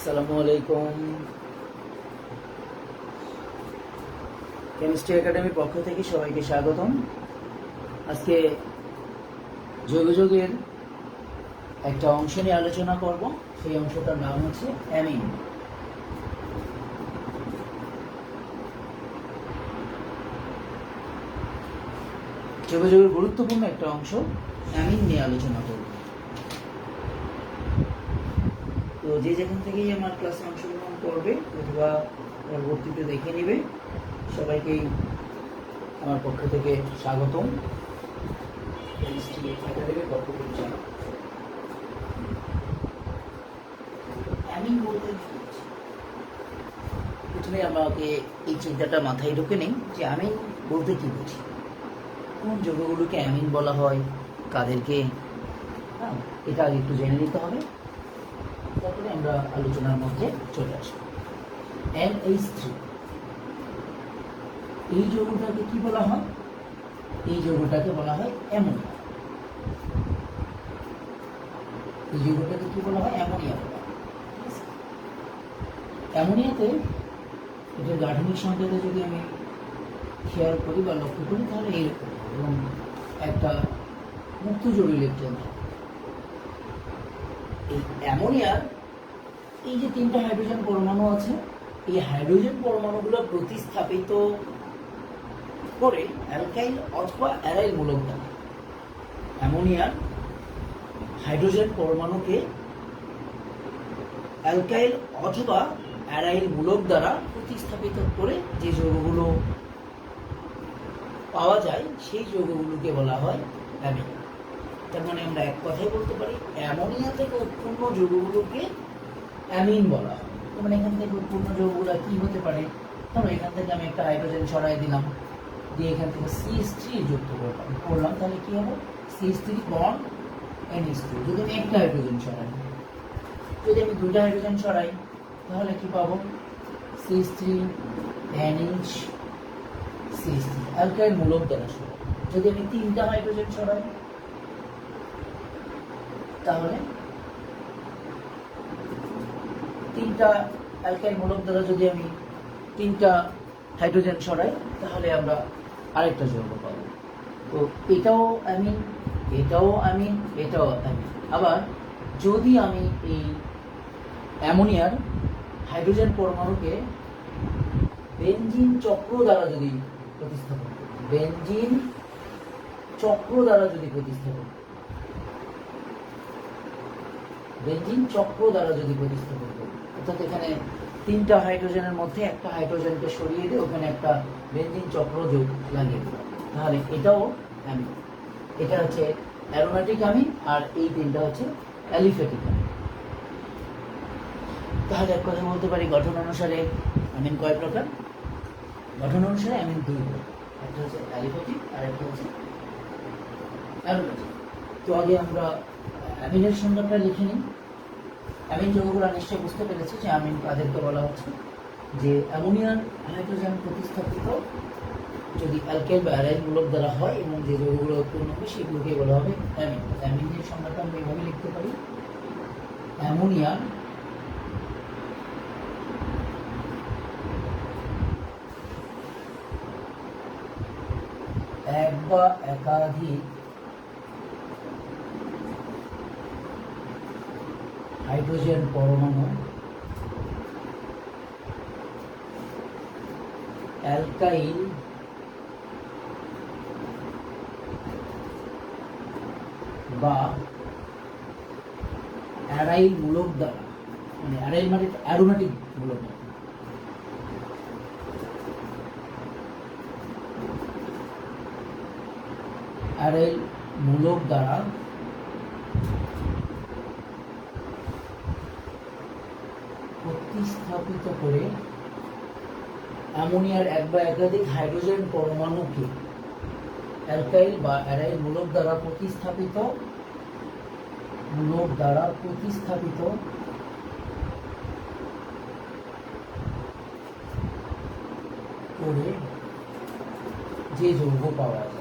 আসসালামু আলাইকুম। কেমিস্ট্রি একাডেমির পক্ষ থেকে সবাইকে স্বাগতম। আজকে যোগাযোগের একটা অংশ নিয়ে আলোচনা করব। সেই অংশটার নাম হচ্ছে অ্যামিন। যোগাযোগের গুরুত্বপূর্ণ একটা অংশ অ্যামিন নিয়ে আলোচনা করব। তো যে যেখান থেকেই আমার ক্লাসে অংশগ্রহণ করবে অথবা পরবর্তীতে দেখে নেবে, সবাইকেই আমার পক্ষ থেকে স্বাগতম। কেমিস্ট্রি একাডেমির পক্ষ থেকে জানাই। অ্যামিন বলতে প্রথমে আমাকে এই চিন্তাটা মাথায় ঢুকে নেই যে অ্যামিন বলতে কি বুঝি, কোন যৌগগুলোকে অ্যামিন বলা হয়, কাদেরকে, এটা আগে একটু জেনে নিতে হবে, তারপরে আমরা আলোচনার মধ্যে চলে আসবো। NH3 এই যৌগটাকে কি বলা হয়? এই যৌগটাকে বলা হয় অ্যামোনিয়া। এই যৌগটাকে কি বলা হয়? অ্যামোনিয়া বলা হয়। অ্যামোনিয়াতে এটার গাঠনিক সংকেতে যদি আমি খেয়াল করি বা লক্ষ্য করি তাহলে এইরকম, এবং একটা মুক্ত জোড় ইলেকট্রন। এই অ্যামোনিয়ার এই যে তিনটা হাইড্রোজেন পরমাণু আছে, এই হাইড্রোজেন পরমাণুগুলো প্রতিস্থাপিত করে অ্যালকাইল অথবা অ্যারাইল মূলক দ্বারা। অ্যামোনিয়ার হাইড্রোজেন পরমাণুকে অ্যালকাইল অথবা অ্যারাইল মূলক দ্বারা প্রতিস্থাপিত করে যে যৌগগুলো পাওয়া যায় সেই যৌগগুলোকে বলা হয় অ্যামিন। তার মানে আমরা এক কথাই বলতে পারি অ্যামোনিয়া থেকে উৎপন্ন যৌগগুলোকে অ্যামিন বলা হয়। মানে এখান থেকে উৎপন্ন যৌগগুলো কি হতে পারে? ধরো এখান থেকে আমি একটা হাইড্রোজেন ছড়াই দিলাম, দিয়ে এখান থেকে CH3 যুক্ত করলাম, তাহলে কি হবে? CH3 bond NH2। যদি আমি একটা হাইড্রোজেন ছড়াই, যদি আমি দুইটা হাইড্রোজেন ছড়াই তাহলে কি পাবো? CH3 NH CH3 অ্যালকাইল মূলক দ্বারা ছড়াই। যদি আমি তিনটা হাইড্রোজেন ছড়াই তাহলে তিনটা অ্যালকাইল মূলক দ্বারা যদি আমি তিনটা হাইড্রোজেন ছড়াই তাহলে আমরা আরেকটা যৌগ পাবো। তো এটাও অ্যামিন, এটাও অ্যামিন, এটাও অ্যামিন। আবার যদি আমি এই অ্যামোনিয়ার হাইড্রোজেন পরমাণুকে বেনজিন চক্র দ্বারা যদি প্রতিস্থাপন করি, বেনজিন চক্র দ্বারা যদি প্রতিস্থাপন করি, বেনজিন চক্র দ্বারা যদি প্রতিস্থাপন করি, অর্থাৎ এখানে তিনটা হাইড্রোজেনের মধ্যে একটা হাইড্রোজেনকে সরিয়ে দিয়ে ওখানে একটা বেনজিন চক্র যোগ লাগিয়ে দিলাম, তাহলে এটাও অ্যামিন। এটা হচ্ছে অ্যারোমেটিক অ্যামিন, আর এই তিনটা হচ্ছে অ্যালিফ্যাটিক অ্যামিন। তাহলে এক কথা বলতে পারি গঠন অনুসারে অ্যামিন কয় প্রকার? গঠন অনুসারে অ্যামিন দুই প্রকার, একটা হচ্ছে অ্যালিফ্যাটিক আর একটা হচ্ছে অ্যারোমেটিক। তো আগে আমরা অ্যামিনের সংজ্ঞাটা লিখে নিই। অ্যামিন যৌগগুলো নিশ্চয়ই বুঝতে পেরেছি যে অ্যামিন কাদেরকে বলা হচ্ছে। যে অ্যামোনিয়ার হাইড্রোজেন প্রতিস্থাপিত যদি অ্যালকাইল বা অ্যারাইল মূলক দ্বারা হয় এবং যে যৌগগুলো উৎপন্ন হবে সেগুলোকে বলা হবে অ্যামিন। অ্যামিনের সংজ্ঞাটা আমরা এভাবে লিখতে পারি: অ্যামোনিয়ার এক বা একাধিক হাইড্রোজেন পরমাণু অ্যালকাইল বা অ্যারাইল মূলক দ্বারা, মানে অ্যারাইল মানে অ্যারোমেটিক মূলক দ্বারা, অ্যারাইল মূলক দ্বারা প্রতিস্থাপিত করে অ্যামোনিয়ার এক বা একাধিক হাইড্রোজেন পরমাণুকে অ্যালকাইল বা অ্যারাইল মূলক দ্বারা প্রতিস্থাপিত করে যে যৌগ পাওয়া যায়,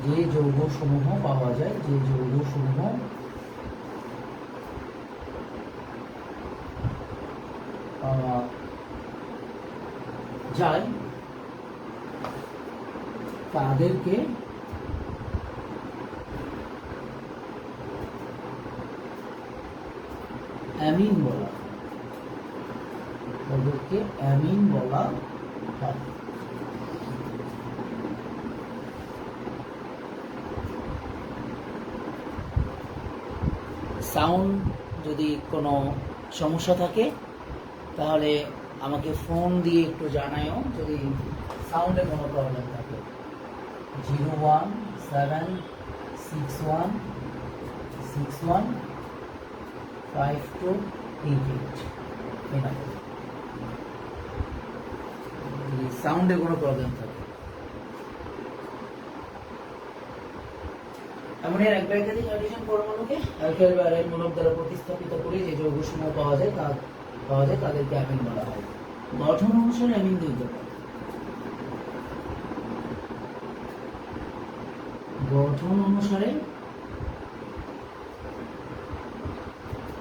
যে যৌগসমূহ যায় তাদেরকে অ্যামিন বলা হয়। তাদেরকে অ্যামিন বলা হয়। সাউন্ড যদি কোনো সমস্যা থাকে তাহলে আমাকে ফোন দিয়ে একটু জানাও, যদি সাউন্ডে কোনো প্রবলেম থাকে। 01761615288 এই নাম্বার, যদি সাউন্ডে কোনো প্রবলেম থাকে। এমনই এক একাধিক হাইড্রোজেন পরমাণুকে অ্যালকাইল বা অ্যালাইল মূলক দ্বারা প্রতিস্থাপিত করে যে যৌগসমূহ পাওয়া যায় তাদেরকে অ্যামিন বলা হয়। গঠন অনুসারে অ্যামিন দুই প্রকার। গঠন অনুসারে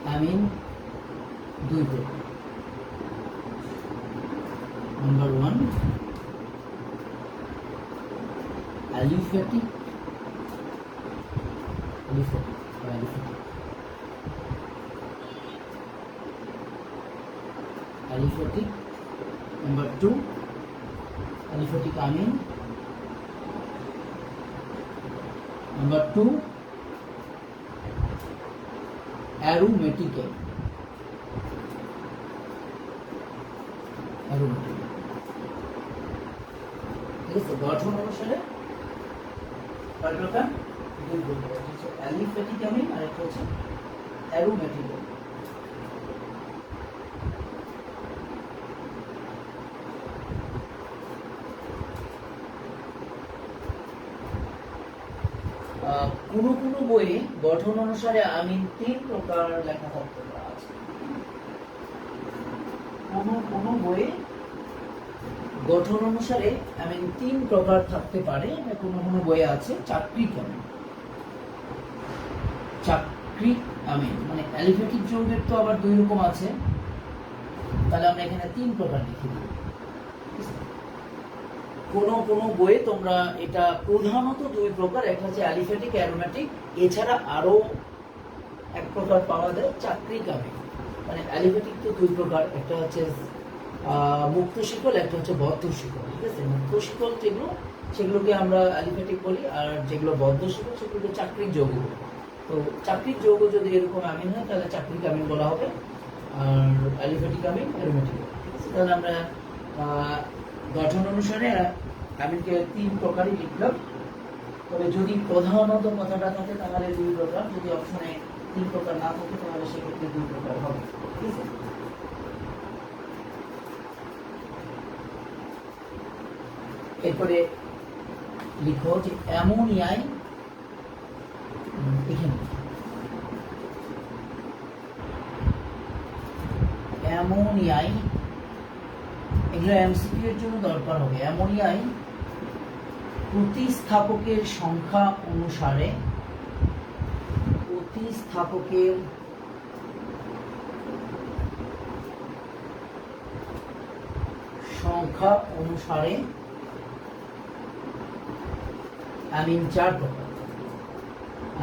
অ্যামিন দুই প্রকার। Number 1 aliphatic aliphatic. Number 2 aliphatic amine. Number 2 aromatic amine. ঠিক আছে, গঠন অনুসারে কয় প্রকার? দুই প্রকার, হচ্ছে অ্যালিফ্যাটিক অ্যামিন আর একটা হচ্ছে অ্যারোমেটিক অ্যামিন। কোন বইয়ে গঠন অনুসারে আমিন 3 প্রকার লেখা থাকতে পারে। কোন বইয়ে গঠন অনুসারে আমিন 3 প্রকার থাকতে পারে, কোন বইয়ে আছে চাকরিক আমিন। চাকরিক আমিন মানে অ্যালিফ্যাটিক যৌগের তো আবার 2 রকম আছে, তাহলে আমরা এখানে 3 প্রকার লিখে দিই। কোন বইয়ে তোমরা এটা প্রধানত 2 প্রকার, একটা হচ্ছে অ্যালিফ্যাটিক অ্যারোমেটিক, এছাড়া আরো এক প্রকার পাওয়া যায় চাকরিক আমিন। মানে অ্যালিফ্যাটিক তো 2 প্রকার, একটা হচ্ছে মুক্ত শিকল, একটা হচ্ছে বদ্ধ শিকল। ঠিক আছে, মুক্ত শিকল যেগুলো সেগুলোকে আমরা অ্যালিফ্যাটিক বলি, আর যেগুলো বদ্ধ শিকল সেগুলোকে চাকরিক যৌগ বলি। তো চাকরিক যৌগ যদি এরকম আমিন হয় তাহলে চাকরিক আমিন বলা হবে, আর অ্যালিফ্যাটিক আমিন অ্যারোমেটিক। ঠিক আছে, তাহলে আমরা গঠন অনুসারে আমিনকে 3 প্রকারই লিখলাম। তবে যদি প্রধানত কথাটা থাকে তাহলে 2 প্রকার, যদি অপশনে 3 প্রকার না থাকে তাহলে সেক্ষেত্রে 2 প্রকার হবে। ঠিক আছে, এরপরে লিখো যে অ্যামোনিয়ায়, এখানে অ্যামোনিয়ায়, এগুলো এমসিকিউ এর জন্য দরকার হবে। অ্যামোনিয়ায় প্রতিস্থাপকের সংখ্যা অনুসারে আমিন 4 প্রকার।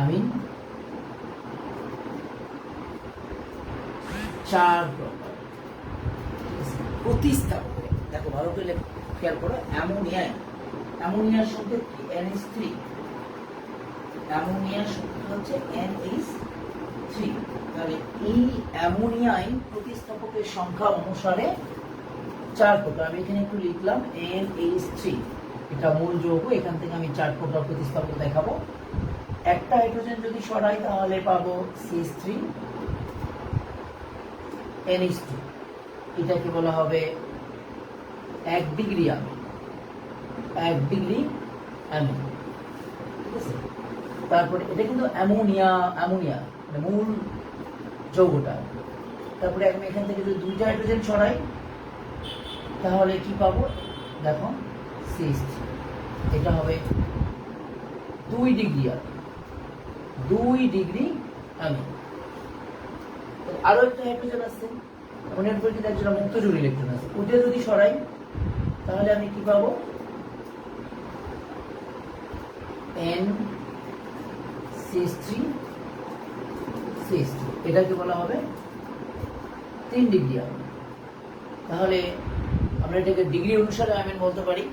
আমিন 4 প্রকার প্রতিস্থাপক। দেখো ভালো করে খেয়াল করো, অ্যামোনিয়ার সংকেত কি? NH3। অ্যামোনিয়ার সংকেত হচ্ছে NH3। তাহলে এই অ্যামোনিয়ায় প্রতিস্থাপকের সংখ্যা অনুসারে 4 প্রকার। আমি এখানে একটু লিখলাম NH3, এটা মূল যৌগ, এখান থেকে আমি 4 প্রকার প্রতিস্থাপক দেখাবো। একটা হাইড্রোজেন যদি সরাই তাহলে পাবো CH3 NH2, এটাকে বলা হবে 1 ডিগ্রি আমিন। 1 ডিগ্রি আমিন। ঠিক আছে, তারপরে এটা কিন্তু অ্যামোনিয়া মানে মূল যৌগটা। তারপরে আমি এখান থেকে যদি 2টা হাইড্রোজেন সরাই তাহলে কি পাবো? দেখো CH3, এটা হবে 2 ডিগ্রি আমিন। 2 ডিগ্রি আমিন। আরো একটা হাইড্রোজেন আছে অ্যামোনিয়ার পরিচিত একজন মুক্ত জোড় ইলেকট্রন আছে, ওটা যদি সরাই তাহলে আমি কি পাবো? NCH3CH3, এটাকে বলা হবে 3 ডিগ্রি আমিন। তাহলে আমরা এটাকে ডিগ্রি অনুসারে আমিন বলতে পারি।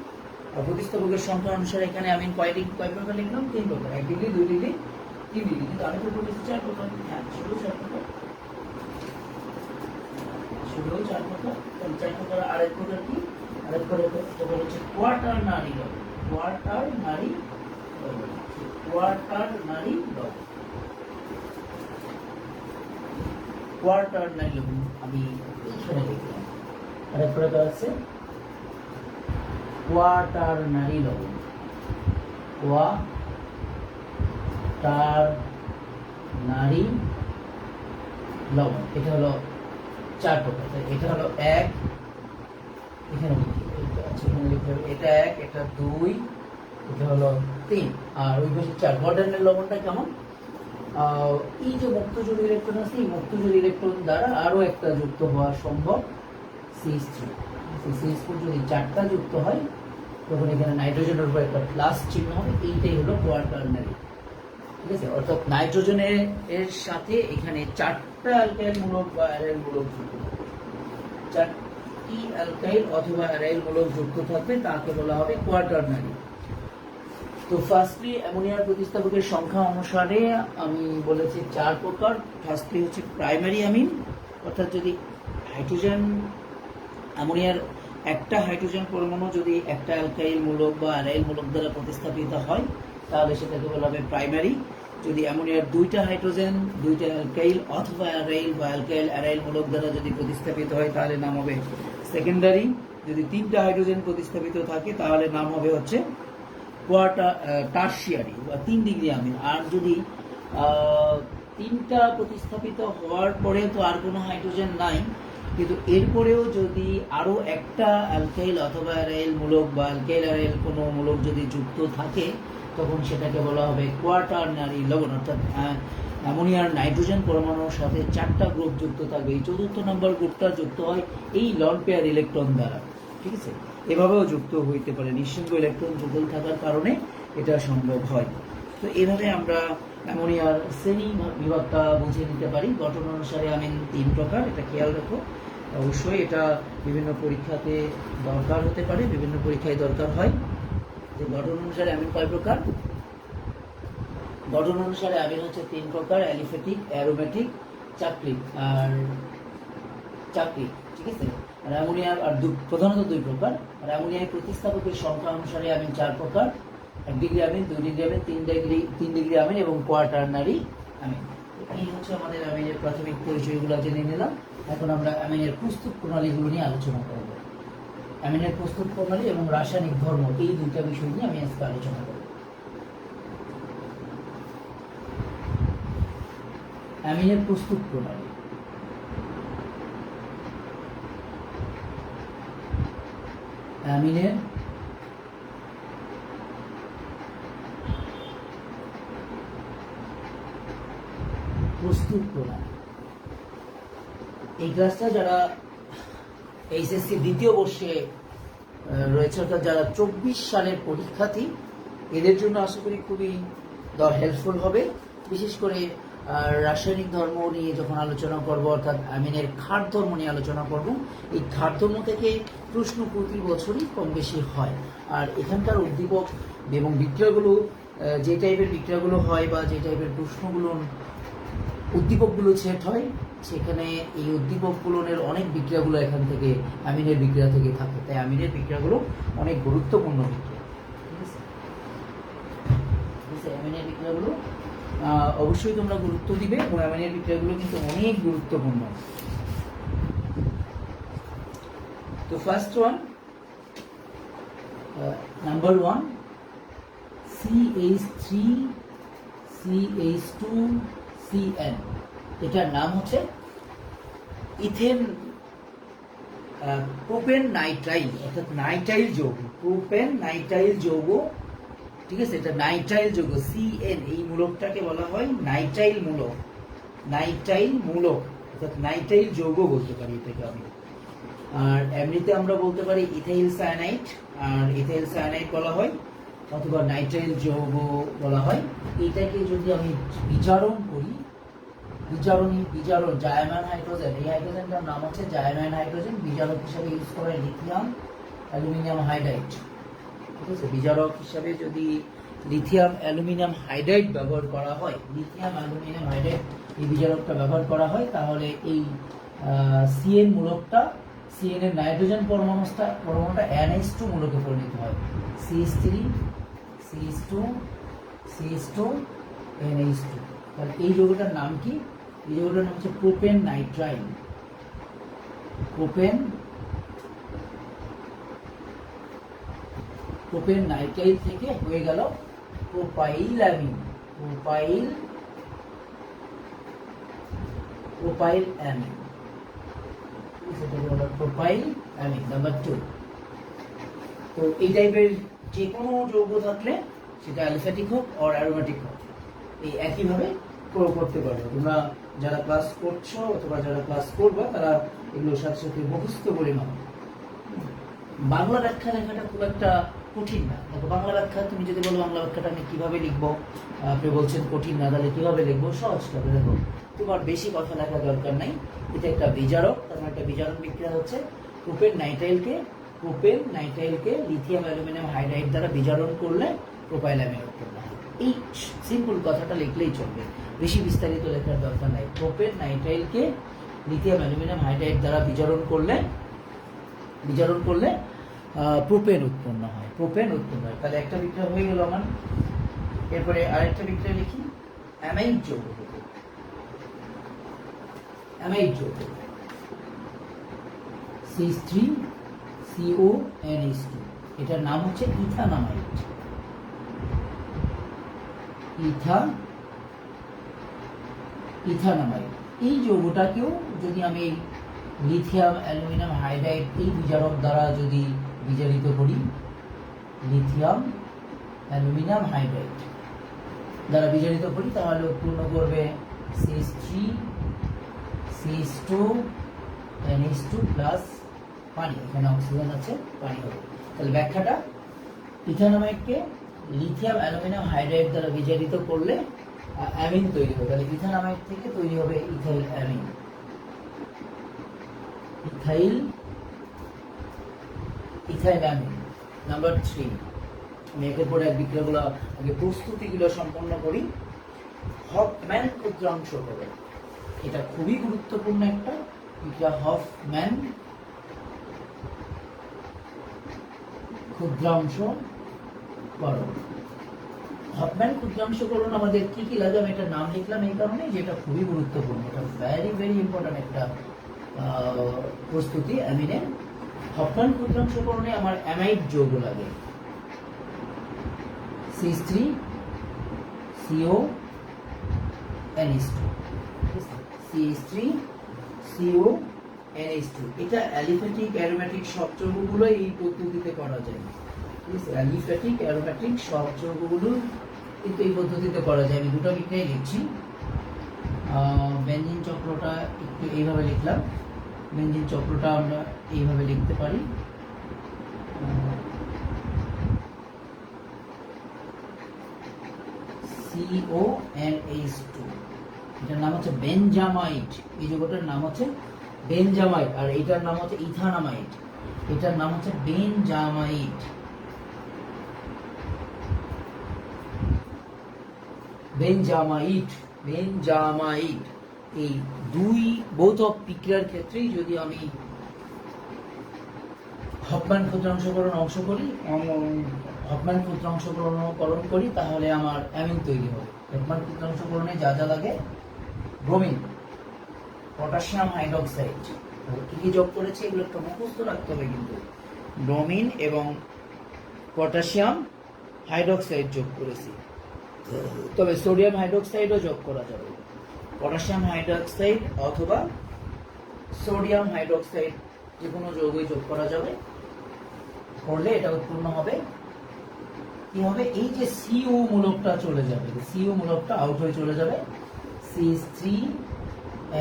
আর প্রতিস্থাপকের সংখ্যা অনুসারে এখানে আমিন কয় প্রকার লিখলাম? 3 প্রকার, 1 ডিগ্রি, 2 ডিগ্রি, 3 ডিগ্রি। কিন্তু আমি তো বলেছি 4 প্রকার। হ্যাঁ, শুধু 4 প্রকার, শুধু 4 প্রকার। তাহলে 4 প্রকার আরেক প্রকার কি? আরেক প্রকার হচ্ছে কোয়াটারনারি লবণ। কোয়াটারনারি লবণ, কোয়াটারনারি লবণ, কোয়াটারনারি লবণ আমি এইখানে লিখলাম। আরেক প্রকার আছে কোয়াটারনারি লবণ, কোয়াটারনারি লবণ। এটা হলো 4 প্রকার। এটা হলো 1, এখানে লিখতে হবে এটা 1, এটা 2, এটা হলো 3, আর ওই পাশে 4। কোয়াটারনারি লবণটা কেমন? এই যে মুক্ত জোড় ইলেকট্রন আছে, এই মুক্ত জোড় ইলেকট্রন দ্বারা আরো একটা যুক্ত হওয়া সম্ভব, CH3। CH4 যদি 4টা যুক্ত হয় তখন এখানে নাইট্রোজেনের উপর একটা প্লাস চিহ্ন হবে, এইটাই হলো কোয়াটারনারি। ঠিক আছে, অর্থাৎ নাইট্রোজেনের এর সাথে এখানে 4টা অ্যালকাইল মূলক বা অ্যারাইল মূলক যুক্ত থাকবে, 4টি অ্যালকাইল অথবা অ্যারাইল মূলক যুক্ত থাকবে, তাকে বলা হবে কোয়াটারনারি। তো ফার্স্টলি অ্যামোনিয়ার প্রতিস্থাপকের সংখ্যা অনুসারে আমি বলেছি 4 প্রকার। ফার্স্টলি হচ্ছে প্রাইমারি অ্যামিন, অর্থাৎ যদি হাইড্রোজেন, অ্যামোনিয়ার একটা হাইড্রোজেন পরমাণু যদি একটা অ্যালকাইল মূলক বা অ্যারাইল মূলক দ্বারা প্রতিস্থাপিত হয় তাহলে সেটাকে বলা হবে প্রাইমারি। যদি অ্যামোনিয়ার 2টা হাইড্রোজেন 2টা অ্যালকাইল অথবা অ্যারাইল বা অ্যালকাইল অ্যারাইল মূলক দ্বারা যদি প্রতিস্থাপিত হয় তাহলে নাম হবে সেকেন্ডারি। যদি 3টা হাইড্রোজেন প্রতিস্থাপিত থাকে তাহলে নাম হবে হচ্ছে টারশিয়ারি বা 3 ডিগ্রি আমিন। আর যদি 3টা প্রতিস্থাপিত হওয়ার পরে তো আর কোনো হাইড্রোজেন নাই, কিন্তু এরপরেও যদি আরো একটা অ্যালকাইল অথবা অ্যারাইল মূলক বা অ্যালকাইল অ্যারাইল কোনো মূলক যদি যুক্ত থাকে তখন সেটাকে বলা হবে কোয়াটারনারি লবণ। অর্থাৎ অ্যামোনিয়ার নাইট্রোজেন পরমাণুর সাথে 4টা গ্রুপ যুক্ত থাকবে, এই 4র্থ নম্বর গ্রুপটা যুক্ত হয় এই লন পেয়ার ইলেকট্রন দ্বারা। ঠিক আছে, এভাবেও যুক্ত হইতে পারে, নিঃসঙ্গ ইলেকট্রন যুগল থাকার কারণে এটা সম্ভব হয়। তো এভাবে আমরা অ্যামোনিয়ার শ্রেণী বিভাগটা বুঝিয়ে নিতে পারি। গঠন অনুসারে আমিন 3 প্রকার, এটা খেয়াল রাখো। অবশ্যই এটা বিভিন্ন পরীক্ষাতে দরকার হতে পারে, বিভিন্ন পরীক্ষায় দরকার হয় যে গঠন অনুসারে আমিন কয় প্রকার। গঠন অনুসারে আমিন হচ্ছে 3 প্রকার, অ্যালিফ্যাটিক, অ্যারোমেটিক, চাক্রিক আর চাক্রিক। ঠিক আছে, আর অ্যামোনিয়ার আর প্রধানত 2 প্রকার। আর অ্যামোনিয়ার প্রতিস্থাপকের সংখ্যা অনুসারে আমিন 4 প্রকার, 1 ডিগ্রি আমিন, 2 ডিগ্রি আমিন, 3 ডিগ্রি আমিন এবং কোয়াটারনারি আমিন। এই হচ্ছে আমাদের আমিনের প্রাথমিক পরিচয়গুলো জেনে নিলাম। এখন আমরা আমিনের প্রস্তুত প্রণালীগুলো নিয়ে আলোচনা করব। আমিনের প্রস্তুত প্রণালী এবং রাসায়নিক ধর্ম, এই 2টা বিষয় নিয়ে আমি আজকে আলোচনা করব। আমিনের প্রস্তুত প্রণালী। আমিনের প্রস্তুত প্রণালী, এই ক্লাসটা যারা এইচএসসি দ্বিতীয় বর্ষে রয়েছে, অর্থাৎ যারা 24 সালের পরীক্ষার্থী, এদের জন্য আশা করি খুবই হেল্পফুল হবে। বিশেষ করে রাসায়নিক ধর্ম নিয়ে যখন আলোচনা করব, অর্থাৎ আমিনের ক্ষার ধর্ম নিয়ে আলোচনা করব, এই ক্ষার ধর্ম থেকে প্রশ্ন প্রতি বছরই কম বেশি হয়। আর এখানকার উদ্দীপক এবং বিক্রিয়াগুলো, যে টাইপের বিক্রিয়াগুলো হয় বা যে টাইপের প্রশ্নগুলো উদ্দীপকগুলো সেট হয়, সেখানে এই উদ্দীপক পূরণের অনেক বিক্রিয়াগুলো এখান থেকে আমিনের বিক্রিয়া থেকে থাকে। তাই আমিনের বিক্রিয়াগুলো অনেক গুরুত্বপূর্ণ বিক্রিয়া। ঠিক আছে, আমিনের বিক্রিয়াগুলো অবশ্যই তোমরা গুরুত্ব দিবে এবং আমিনের বিক্রিয়াগুলো কিন্তু অনেক গুরুত্বপূর্ণ। তো ফার্স্ট ওয়ান, নাম্বার 1, CH3CH2CN, এটার নাম হচ্ছে ইথেন প্রোপেন নাইট্রাইল, অর্থাৎ নাইট্রাইল যৌগ, প্রোপেন নাইট্রাইল যৌগ। ঠিক আছে, এটা নাইট্রাইল যৌগ। CN এই মূলকটাকে বলা হয় নাইট্রাইল মূলক। নাইট্রাইল মূলক অর্থাৎ নাইট্রাইল যৌগ বলতে পারি এটাকে আমি। আর এমনিতে আমরা বলতে পারি ইথাইল সায়ানাইড, আর ইথাইল সায়ানাইড বলা হয় অথবা নাইট্রাইল যৌগ বলা হয়। এটাকে যদি আমি বিজারণ করি, বিজারণ জায়মান হাইড্রোজেন, এই হাইড্রোজেনটার নাম হচ্ছে জায়মান হাইড্রোজেন, বিজারক হিসাবে ইউজ করা হয় লিথিয়াম অ্যালুমিনিয়াম হাইড্রাইড। ঠিক আছে, বিজারক হিসাবে যদি লিথিয়াম অ্যালুমিনিয়াম হাইড্রাইড ব্যবহার করা হয়, লিথিয়াম অ্যালুমিনিয়াম হাইড্রাইড এই বিজারকটা ব্যবহার করা হয়, তাহলে এই সিএন মূলকটা, সিএন এর নাইট্রোজেন পরমাণুটা NH2 মূলকে পরিণত হয়, CH3 CH2 CH2 NH2। তাহলে এই যৌগটার নাম কি? এই যৌগটার নাম হচ্ছে প্রোপেন নাইট্রাইল। প্রোপেন নাইট্রাইল থেকে হয়ে গেল propyl amine. Propyl amine number 2। তো এই টাইপের যে কোনো যৌগ থাকলে সেটা অ্যালিফ্যাটিক হোক আর অ্যারোমেটিক হোক, এই একইভাবে প্রয়োগ করতে পারবে। তোমরা যারা ক্লাস করছো অথবা যারা ক্লাস করবে তারা এগুলোর সাথে সাথে মুখস্থ করে নাও। বাংলা ব্যাখ্যা লেখাটা খুব একটা কঠিন না। দেখো, বাংলা ব্যাখ্যা তুমি যদি বলো বাংলা ব্যাখ্যাটা আমি কিভাবে লিখবো, আপনি বলছেন কঠিন না, তাহলে কিভাবে লিখবো? সহজ ভাবে দেখো, তোমার বেশি কথা লেখার দরকার নাই। এটা একটা বিজারক, তার একটা বিজারণ বিক্রিয়া হচ্ছে প্রোপেন নাইট্রাইলকে লিথিয়াম অ্যালুমিনিয়াম হাইড্রাইড দ্বারা বিজারণ করলে প্রোপাইল অ্যামিন উৎপন্ন হয়। এই সিম্পল কথাটা লিখলেই চলবে, বেশি বিস্তারিত লেখার দরকার নাই। প্রোপেন নাইট্রাইলকে লিথিয়াম অ্যালুমিনিয়াম হাইড্রাইড দ্বারা বিজারণ করলে প্রোপেন উৎপন্ন হয়। তাহলে একটা বিক্রিয়া হয়ে গেল আমার। এরপরে আরেকটা বিক্রিয়া লিখি, অ্যামাইড যৌগ। CH3CONH2, এটার নাম হচ্ছে ইথানামাইড। এই যৌগটাকেও যদি আমি লিথিয়াম অ্যালুমিনিয়াম হাইড্রাইড এই বিজারক দ্বারা যদি বিজারিত করি, লিথিয়াম অ্যালুমিনিয়াম হাইড্রাইড দ্বারা বিজারিত করি, তাহলে উৎপন্ন করবে CH3 CH2 NH2 প্লাস পানি, এখানে অক্সিজেন আছে, পানি হবে। তাহলে ব্যাখ্যাটা, ইথানামাইডকে লিথিয়াম অ্যালুমিনিয়াম হাইড্রাইড দ্বারা বিজারিত করলে অ্যামিন তৈরি হবে। তাহলে ইথানামাইড থেকে তৈরি হবে ইথাইল অ্যামিন। নাম্বার 3। আমি একের পর এক বিক্রিয়াগুলো আগে প্রস্তুতিগুলো সম্পন্ন করি। হফম্যান ক্ষুদ্রাংশ করণ, এটা খুবই গুরুত্বপূর্ণ একটা বিক্রিয়া। হফম্যান ক্ষুদ্রাংশকরণ আমাদের কি কি লাগে, আমি এটা নাম লিখলাম এই কারণে যে এটা খুবই গুরুত্বপূর্ণ, এটা ভেরি ইম্পর্টেন্ট একটা প্রস্তুতি অ্যামিনের। হফম্যান ক্ষুদ্রাংশকরণে আমার অ্যামাইড যৌগ লাগে, CH3CONH2। এটা অ্যালিফ্যাটিক অ্যারোমেটিক সব যৌগগুলো এই পদ্ধতিতে করা যায়। অ্যালিফ্যাটিক অ্যারোমেটিক সব যৌগগুলো কিন্তু এই পদ্ধতিতে করা যায়। আমি দুটো বিক্রিয়াই লিখছি। বেনজিন চক্রটা একটু এইভাবে লিখলাম, বেনজিন চক্রটা আমরা এইভাবে লিখতে পারি। CONH2, এটার নাম হচ্ছে বেনজামাইড। এই যৌগটার নাম হচ্ছে বেনজামাইড, আর এটার নাম হচ্ছে ইথানামাইড। এটার নাম হচ্ছে বেনজামাইড। এই বোথ অফ বিক্রিয়ার ক্ষেত্রেই যদি আমি হফম্যান ক্ষুদ্রাংশকরণ করি তাহলে আমার অ্যামিন তৈরি হবে। হফম্যান ক্ষুদ্রাংশকরণে যা যা লাগে, ব্রোমিন, পটাশিয়াম হাইড্রোক্সাইড, কি কি যোগ করেছে এগুলো একটু মুখস্থ রাখতে হবে কিন্তু। ব্রোমিন এবং পটাশিয়াম হাইড্রোক্সাইড যোগ করেছি, তবে সোডিয়াম হাইড্রোক্সাইডও যোগ করা যাবে। পটাশিয়াম হাইড্রোক্সাইড অথবা সোডিয়াম হাইড্রোক্সাইড যে কোনো যৌগই যোগ করা যাবে, করলে এটা উৎপন্ন হবে কি হবে, এই যে CO মূলকটা চলে যাবে, CO মূলকটা আউট হয়ে চলে যাবে, CH3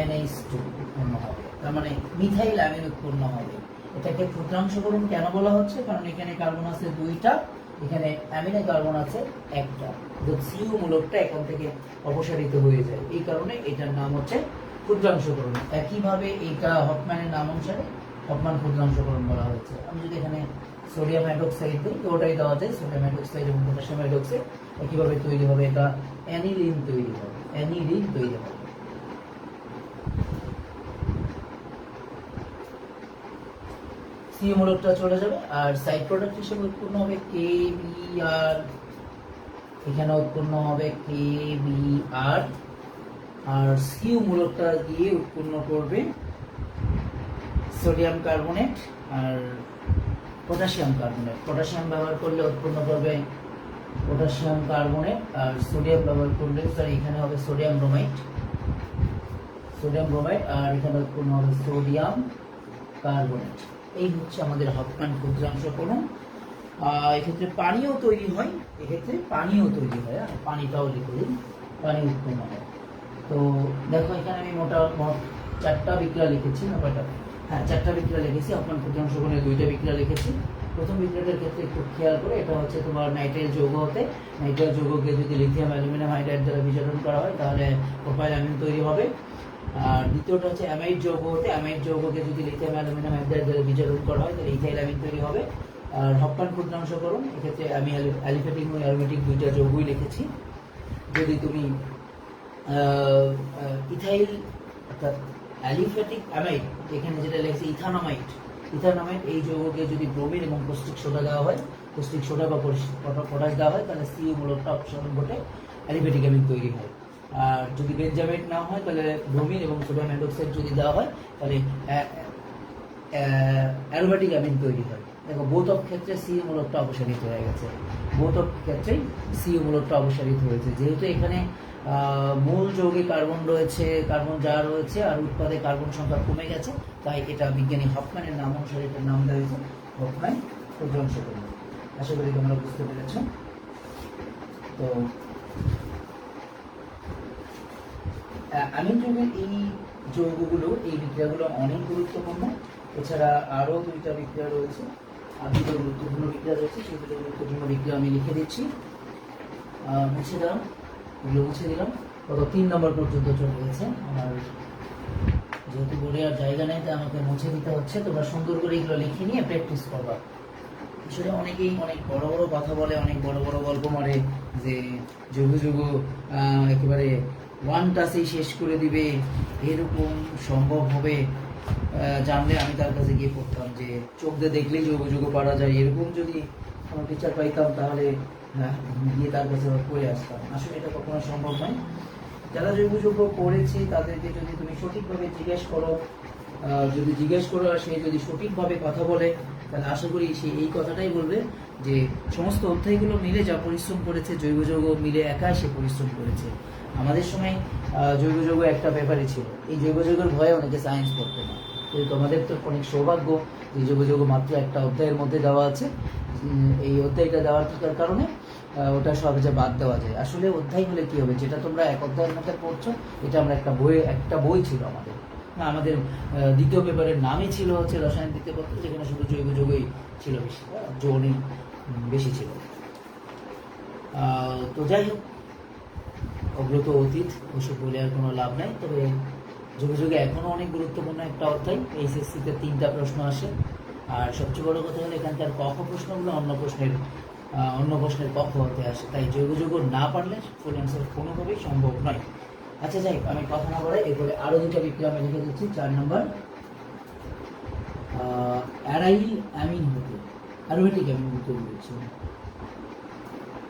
NH2 উৎপন্ন হবে, তার মানে মিথাইল অ্যামিন উৎপন্ন হবে। এটাকে ক্ষুদ্রাংশকরণ কেন বলা হচ্ছে? কারণ এখানে কার্বন আছে 2টা, এখানে অ্যামিনে কার্বন আছে 1টা, সিউ মূলকটা এখান থেকে অপসারিত হয়ে যায়, এই কারণে এটার নাম হচ্ছে ক্ষুদ্রাংশকরণ। একইভাবে এটা হফম্যানের নাম অনুসারে হফম্যান ক্ষুদ্রাংশকরণ বলা হয়েছে। আমি যদি এখানে সোডিয়াম হাইড্রোক্সাইড দিই, ওটাই দেওয়া যায়, সোডিয়াম হাইড্রোক্সাইড এবং পটাশিয়াম হাইড্রোক্সাইড একইভাবে তৈরি হবে, এটা অ্যানিলিন তৈরি হবে, অ্যানিলিন তৈরি হবে। সিউ মূলকটা চলে যাবে, আর সাইড প্রোডাক্ট হিসেবে উৎপন্ন হবে KBr, এখানে উৎপন্ন হবে KBr, আর সিউ মূলকটা দিয়ে উৎপন্ন করবে সোডিয়াম কার্বনেট আর পটাশিয়াম কার্বনেট। পটাশিয়াম ব্যবহার করলে উৎপন্ন করবে পটাশিয়াম কার্বনেট, আর সোডিয়াম ব্যবহার করলে এখানে হবে সোডিয়াম ব্রোমাইড, সোডিয়াম ব্রোমাইড, আর এখানে উৎপন্ন হবে সোডিয়াম কার্বনেট। এই হচ্ছে আমাদের হফম্যান ক্ষুদ্রাংশকরণ। এক্ষেত্রে পানিও তৈরি হয়, এক্ষেত্রে পানিও তৈরি হয়, পানিটাও লিখে দিন, পানি উৎপন্ন হয়। তো দেখো এখানে আমি মোট 4টা বিক্রিয়া লিখেছি, না কয়টা? হ্যাঁ, 4টা বিক্রিয়া লিখেছি। হফম্যান ক্ষুদ্রাংশকরণে 2টা বিক্রিয়া লিখেছি। প্রথম বিক্রিয়াটার ক্ষেত্রে একটু খেয়াল করে, এটা হচ্ছে তোমার নাইট্রাইল যৌগ হতে, নাইট্রাইল যৌগকে যদি লিথিয়াম অ্যালুমিনিয়াম হাইড্রাইড দ্বারা বিজারণ করা হয় তাহলে প্রোপাইল অ্যামিন তৈরি হবে। আর দ্বিতীয়টা হচ্ছে অ্যামাইড যৌগ হতে, অ্যামাইড যৌগকে যদি লিথিয়াম অ্যালুমিনিয়াম হাইড্রাইড দ্বারা বিজারণ করা হয় তাহলে ইথাইল অ্যামিন তৈরি হবে। আর হফম্যান ক্ষুদ্রাংশকরণ এক্ষেত্রে আমি অ্যালিফ্যাটিক এবং অ্যারোমেটিক 2টা যৌগই লিখেছি। যদি তুমি ইথাইল অর্থাৎ অ্যালিফ্যাটিক অ্যামাইড, এখানে যেটা লেখছে ইথানামাইড, ইথানামাইড এই যৌগকে যদি ব্রোমিন এবং কস্টিক সোডা দেওয়া হয়, কস্টিক সোডা বা পটাশ দেওয়া হয় তাহলে সিউ মূলকটা অপসারণ ঘটে অ্যালিফ্যাটিক অ্যামিন তৈরি হয়। আর যদি বেনজামাইট না হয় তাহলে ব্রোমিন এবং সোডিয়াম হাইড্রোক্সাইড যদি দেওয়া হয় তাহলে অ্যারোমেটিক অ্যামিন তৈরি হয়। দেখো বোথ অফ ক্ষেত্রে সিউ মূলকটা অপসারিত হয়ে গেছে, বোথ অফ ক্ষেত্রেই সিউ মূলকটা অপসারিত হয়েছে। যেহেতু এখানে মূল যৌগে কার্বন রয়েছে, কার্বন যা রয়েছে, আর উৎপাদে কার্বন সংখ্যা কমে গেছে, তাই এটা বিজ্ঞানী হফম্যানের নাম অনুসারে এটার নাম দেওয়া হয়েছে হফম্যান ক্ষুদ্রাংশকরণ। আশা করি তোমরা বুঝতে পেরেছ। তো অ্যামিন যৌগের এই যৌগগুলো, এই বিক্রিয়াগুলো অনেক গুরুত্বপূর্ণ। এছাড়া আরও 2টা বিক্রিয়া রয়েছে, আর 2টা গুরুত্বপূর্ণ বিক্রিয়া রয়েছে, সেই 2টা গুরুত্বপূর্ণ বিক্রিয়া আমি লিখে দিচ্ছি। মুছে দিলাম, এগুলো মুছে দিলাম। কত 3 নম্বর পর্যন্ত চলে গেছে আমার, যেহেতু বোর্ডে আর জায়গা নেই তাই আমাকে মুছে দিতে হচ্ছে। তোমরা সুন্দর করে এগুলো লিখে নিয়ে প্র্যাকটিস করবা। আসলে অনেকেই অনেক বড় বড় কথা বলে, অনেক বড় বড় গল্প মারে যে যুগ যুগ একেবারে 1 টাচেই শেষ করে দিবে, এরকম সম্ভব হবে? জানলে আমি তার কাছে গিয়ে পড়তাম যে চোখ দিয়ে দেখলেই যোগ যোগ পারা যায়, এরকম যদি কোনো টিচার পাইতাম তাহলে গিয়ে তার কাছে পড়ে আসতাম। আসলে এটা কখনো সম্ভব নয়। যারা যোগ যোগ করেছে তাদেরকে যদি তুমি সঠিকভাবে জিজ্ঞেস করো, যদি জিজ্ঞেস করো আর সে যদি সঠিকভাবে কথা বলে, তাহলে আশা করি সে এই কথাটাই বলবে যে সমস্ত অধ্যায়গুলো মিলে যা পরিশ্রম করেছে, জৈব যৌগ মিলে একাই সে পরিশ্রম করেছে। আমাদের সময় জৈব যৌগ একটা ব্যাপারই ছিল, এই জৈব যৌগের ভয়ে অনেকে সায়েন্স পড়তো না। কিন্তু তোমাদের তো অনেক সৌভাগ্য যে জৈব যৌগ মাত্র একটা অধ্যায়ের মধ্যে দেওয়া আছে। এই অধ্যায়টা দেওয়ার থাকার কারণে ওটা সহজে বাদ দেওয়া যায়। আসলে অধ্যায় হলে কি হবে, যেটা তোমরা এক অধ্যায়ের মধ্যে পড়ছো, এটা আমরা একটা বই ছিল আমাদের, না আমাদের দ্বিতীয় পেপারের নামই ছিল হচ্ছে রসায়ন দ্বিতীয় পত্র, যেখানে শুধু জৈব যৌগই ছিল বেশি, যৌগিক বেশি ছিল। তো যাই হোক, ওগুলো তো অতীত, ওসব বলে আর কোনো লাভ নাই। তবে যুগ যুগে এখনও অনেক গুরুত্বপূর্ণ একটা অধ্যায়। এইচএসসিতে 3টা প্রশ্ন আসে, আর সবচেয়ে বড় কথা হলো এখানকার কখ প্রশ্নগুলো অন্য প্রশ্নের কখ হতে আসে, তাই জৈব যৌগ না পারলে ফুল অ্যান্সার কোনোভাবেই সম্ভব নয়। আচ্ছা যাই, আমি কথা না বলে এরপরে আরও 2টা বিক্রিয়া আমি লিখে দিচ্ছি। 4 নম্বর অ্যারাইল অ্যামিন হতে অ্যারোমেটিক অ্যামিন তৈরি হচ্ছে।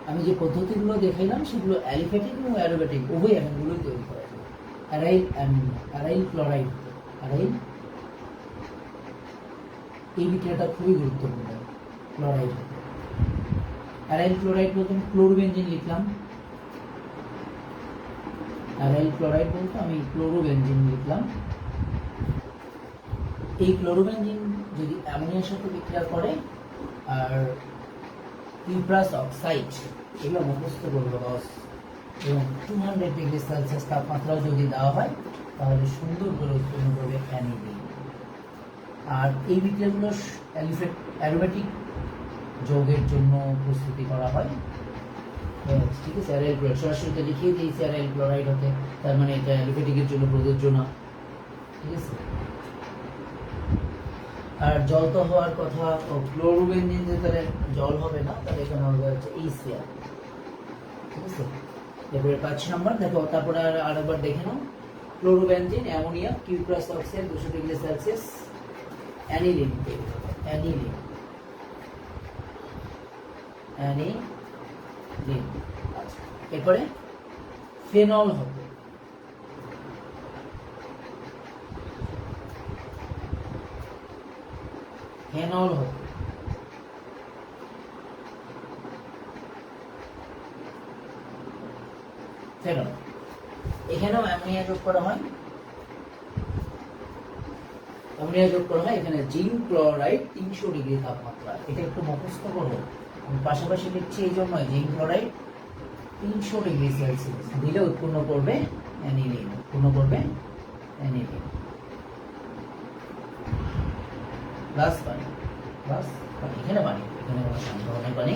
আমি যে পদ্ধতিগুলো দেখাইলাম সেগুলো অ্যালিফ্যাটিক এবং অ্যারোমেটিক উভয় অ্যামিনগুলোই তৈরি করা যায়। Aryl amine, aryl chloride, aryl, এই বিক্রিয়াটা খুবই গুরুত্বপূর্ণ। ক্লোরাইড, অ্যারাইল ক্লোরাইড বলতে ক্লোরোবেনজিন লিখলাম, অ্যারাইল ক্লোরাইড বলতে আমি ক্লোরোবেনজিন লিখলাম। এই ক্লোরোবেনজিন যদি অ্যামোনিয়ার সাথে বিক্রিয়া করে আর কিউপ্রাস অক্সাইড, এগুলো মুখস্থ করবো বস, এবং 200 ডিগ্রি সেলসিয়াস তাপমাত্রাও যদি দেওয়া হয় তাহলে সুন্দর করে উৎপন্ন করবে অ্যানিলিন। আর এই বিক্রিয়াগুলো অ্যারোমেটিক যৌগের জন্য প্রস্তুতি করা হয়। ঠিক আছে, অ্যারাইল ক্লোরাইড সরাসরি লিখিয়ে দিয়েছি অ্যারাইল ক্লোরাইড হতে, তার মানে এটা অ্যালোপ্যাথিকের জন্য প্রযোজ্য না। ঠিক আছে, আর জল তো হওয়ার কথা, ক্লোরোবেনজিন যে তাহলে জল হবে না, তাহলে এখানে হবে হচ্ছে HCl। ঠিক আছে, এরপরে 5 নম্বর দেখো, তারপরে আরেকবার দেখে নাও। Chlorobenzene, ammonia, cuprous oxide 200 degree Celsius, aniline, aniline, aniline. আচ্ছা, এরপরে ফেনল হবে, ফেনল হবে, ফেনল। এখানেও অ্যামোনিয়া যোগ করা হয়, অ্যামোনিয়া যোগ করা হয়। এখানে জিঙ্ক ক্লোরাইড 300 ডিগ্রি তাপমাত্রা, এটা একটু মুখস্থ করবো। আমি পাশাপাশি লিখছি এই জন্য, জিঙ্ক ক্লোরাইড 300 ডিগ্রি সেলসিয়াস দিলে উৎপন্ন করবে অ্যানিলিন, উৎপন্ন করবে অ্যানিলিন। প্লাস পানি, প্লাস পানি, এখানে পানি, এখানে কোনো ধরনের পানি।